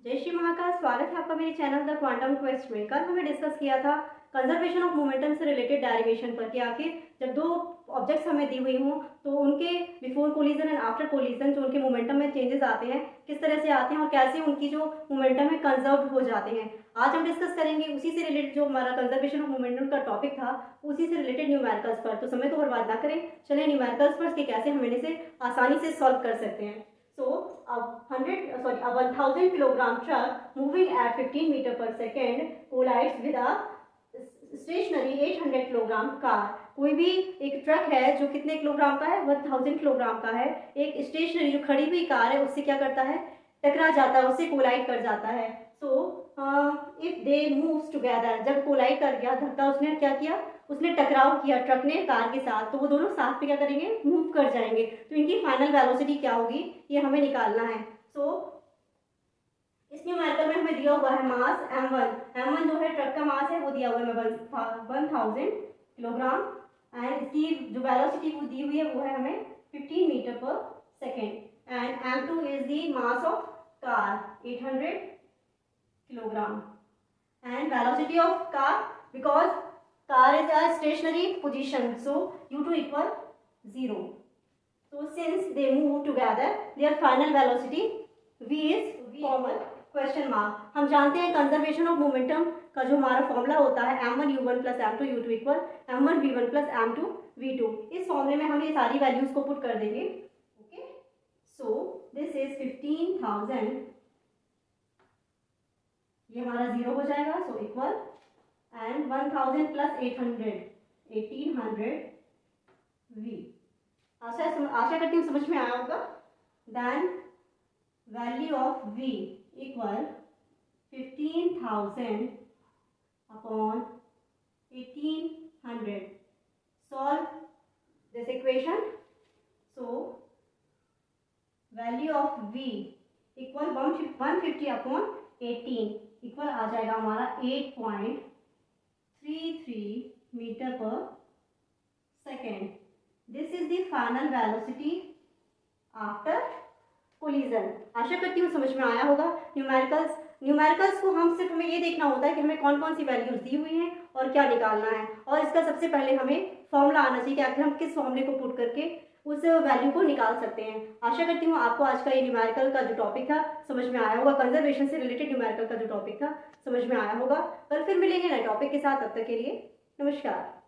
जय श्री महाकाल। स्वागत है आपका मेरे चैनल द क्वांटम क्वेस्ट में। कल हमने डिस्कस किया था कंजर्वेशन ऑफ मोमेंटम से रिलेटेड डेरिवेशन पर कि आखिर जब दो ऑब्जेक्ट्स हमें दी हुई हों तो उनके before collision and after collision जो उनके मोमेंटम में चेंजेस आते हैं किस तरह से आते हैं और कैसे उनकी जो मोमेंटम है कंजर्व हो जाते हैं। आज हम डिस्कस करेंगे उसी से रिलेटेड जो हमारा कंजर्वेशन ऑफ मोमेंटम का टॉपिक था उसी से रिलेटेड न्यूमेरिकल्स पर। तो समय तो बर्बाद ना करें, चले न्यूमेरिकल्स पर कि कैसे हम इसे आसानी से सॉल्व कर सकते हैं। So a 1000 kilogram truck moving at 15 meter per second collides with a stationary 800 kilogram car. कोई भी एक ट्रक है जो कितने किलोग्राम का है, 1000 किलोग्राम का है, एक स्टेशनरी जो खड़ी हुई कार है उससे क्या करता है, टकरा जाता है, उससे कोलाइड कर जाता है। So if they moves together, जब कोलाइड कर गया, धक्का उसने क्या किया, उसने टकराव किया ट्रक ने कार के साथ, तो वो दोनों साथ में क्या करेंगे, मूव कर जाएंगे। तो इनकी फाइनल वेलोसिटी क्या होगी ये हमें निकालना है। सो इस न्यूमेरिकल में हमें दिया हुआ है मास m1 जो है ट्रक का मास है वो दिया हुआ है 1000 किलोग्राम एंड इसकी जो वेलोसिटी वो दी हुई है वो है हमें 15 मीटर पर second and m2 is the mass of car 800 kilogram and velocity of car because car is a stationary position, so u2 equal 0. So since they move together, their final velocity v is common question mark. हम जानते हैं conservation of momentum का जो हमारा formula होता है m1 u1 plus m2 u2 equal m1 v1 plus m2 v2। इस फॉर्मूले में हम ये सारी वैल्यूज को पुट कर देंगे। ओके, सो दिस इज 15,000, ये हमारा 0 हो जाएगा, so equal and 1000 plus 800 1800 v। आशा करती हूँ समझ में आया होगा। Then value of v equal 15,000 upon 1800। Solve this equation. So value of v equal 150 upon 18 equal आ जाएगा हमारा 8.33 meter per second. This is the final velocity after collision. आशा करती हूँ समझ में आया होगा। न्यूमेरिकल्स को हम सिर्फ हमें ये देखना होता है कि हमें कौन कौन सी वैल्यूज दी हुई हैं और क्या निकालना है, और इसका सबसे पहले हमें फॉर्मूला आना चाहिए कि आखिर हम किस फॉर्मूले को पुट करके उस वैल्यू को निकाल सकते हैं। आशा करती हूँ आपको आज का ये न्यूमेरिकल का जो टॉपिक था समझ में आया होगा, कंजर्वेशन से रिलेटेड न्यूमेरिकल का जो टॉपिक था समझ में आया होगा। कल फिर मिलेंगे नए टॉपिक के साथ, तब तक के लिए नमस्कार।